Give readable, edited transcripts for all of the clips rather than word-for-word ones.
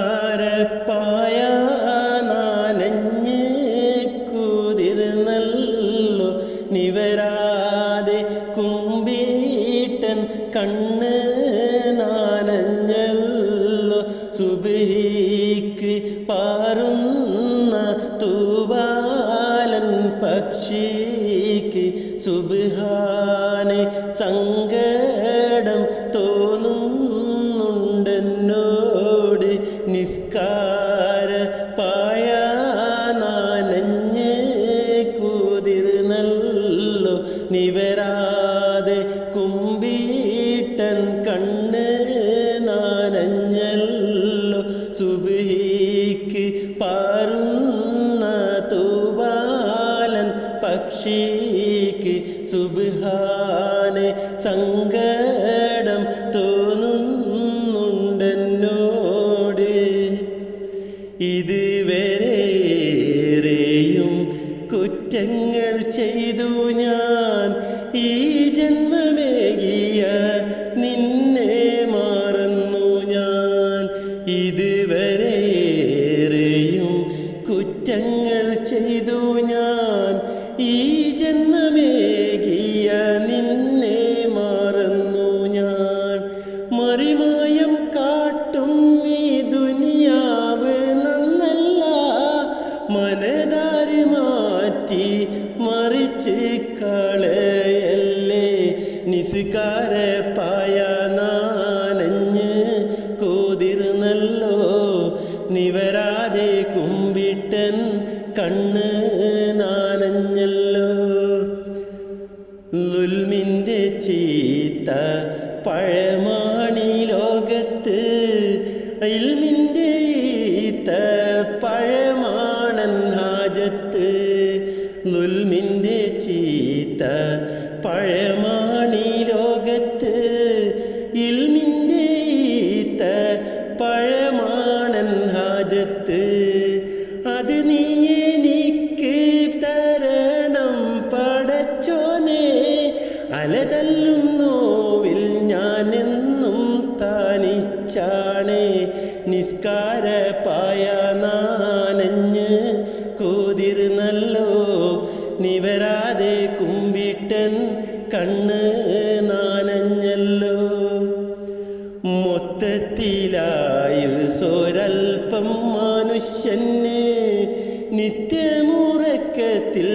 നിസ്കാരപ്പായ നാനഞ്ഞ് കുതിർന്നല്ലോ നിവരാതെ കുമ്പീട്ടൻ കണ്ണ് നാനഞ്ഞല്ലോ സുബ്ഹിക്ക് പാറുന്ന തൂവാലൻ പക്ഷിക്ക് സുബ്ഹാനെ സങ്കടം തോന്നുന്നുണ്ടെന്നോട് നിസ്കാര പായ നാനഞ്ഞ് കുതിർന്നല്ലോ നിവരാതെ കുമ്പീട്ടൻ കണ്ണ് നാനഞ്ഞല്ലോ സുബ്ഹിക്ക് പാറുന്ന തൂവാലൻ പക്ഷിക്ക് സുബ്ഹാനെ സങ്കടം തോന്നുന്നുണ്ടെന്നോട് ഇതുവരെയും കുറ്റങ്ങൾ ചെയ്തു ഞാൻ ഈ ജന്മമേകിയ നിന്നെ മറന്നു ഞാൻ ഇതുവരെയും കുറ്റങ്ങൾ ചെയ്തു ഞാൻ ഈ ജന്മമേകിയ നിന്നെ മറന്നു ഞാൻ മറിമായം കാട്ടും ഈ ദുനിയാവ് നന്നല്ല മനതാരി മാറ്റി മറിച്ച് കളയല്ലേ നിസ്കാര പായ നാനഞ്ഞ് കുതിർന്നല്ലോ നിവരാതെ കുമ്പിട്ടൻ കണ്ണ് നാനഞ്ഞല്ലോ ളുൽമിൻ്റെ ചീത്ത പഴമാണി ലോകത്ത് ഇൽമിൻ്റെ ഈത്ത പഴമാണൻ ഹാജത്ത് ളുൽമിൻ്റെ ചീത്ത പഴമാണി ലോകത്ത് ഇൽമിൻ്റെ ഈത്ത പഴമാണൻ ഹാജത്ത് അത് നീ എനിക്ക് തരണം പടച്ചോനെ അലതല്ലും നോവിൽ ഞാനെന്നും താനിച്ചാണേ നിസ്കാര പായ നാനഞ്ഞ് കുതിർന്നല്ലോ നിവരാതെ കുമ്പിട്ടൻ കണ്ണ് നാനഞ്ഞല്ലോ മൊത്തത്തിലായുസൊരൽപ്പം മനുഷ്യന് നിത്യമുറക്കത്തിൽ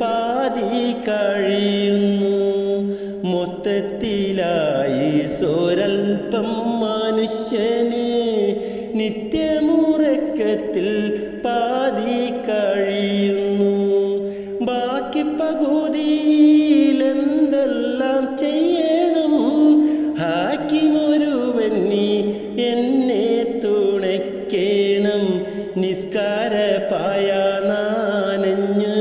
പാതി കഴിയുന്നു മൊത്തത്തിലായുസൊരൽപ്പം മനുഷ്യന് നിത്യമുറക്കത്തിൽ പാതി കഴിയുന്നു ബാക്കി പകുതിയിലെന്തെല്ലാം ചെയ്യണം ഹാക്കിമൊരുവൻ നീ എന്നെ തുണയ്ക്കേണം നിസ്കാര പായ നാനഞ്ഞ്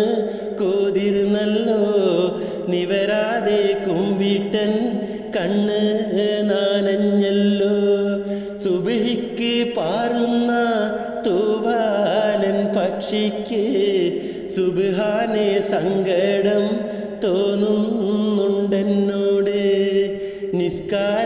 കുതിർന്നല്ലോ നിവരാതെ കുമ്പിട്ടൻ കണ്ണ് നാനഞ്ഞല്ലോ സുബ്ഹിക്ക് പാറുന്ന തൂവാലൻ പക്ഷിക്ക് സുബ്ഹാനെ സങ്കടം തോന്നുന്നുണ്ടെന്നോട് നിസ്കാര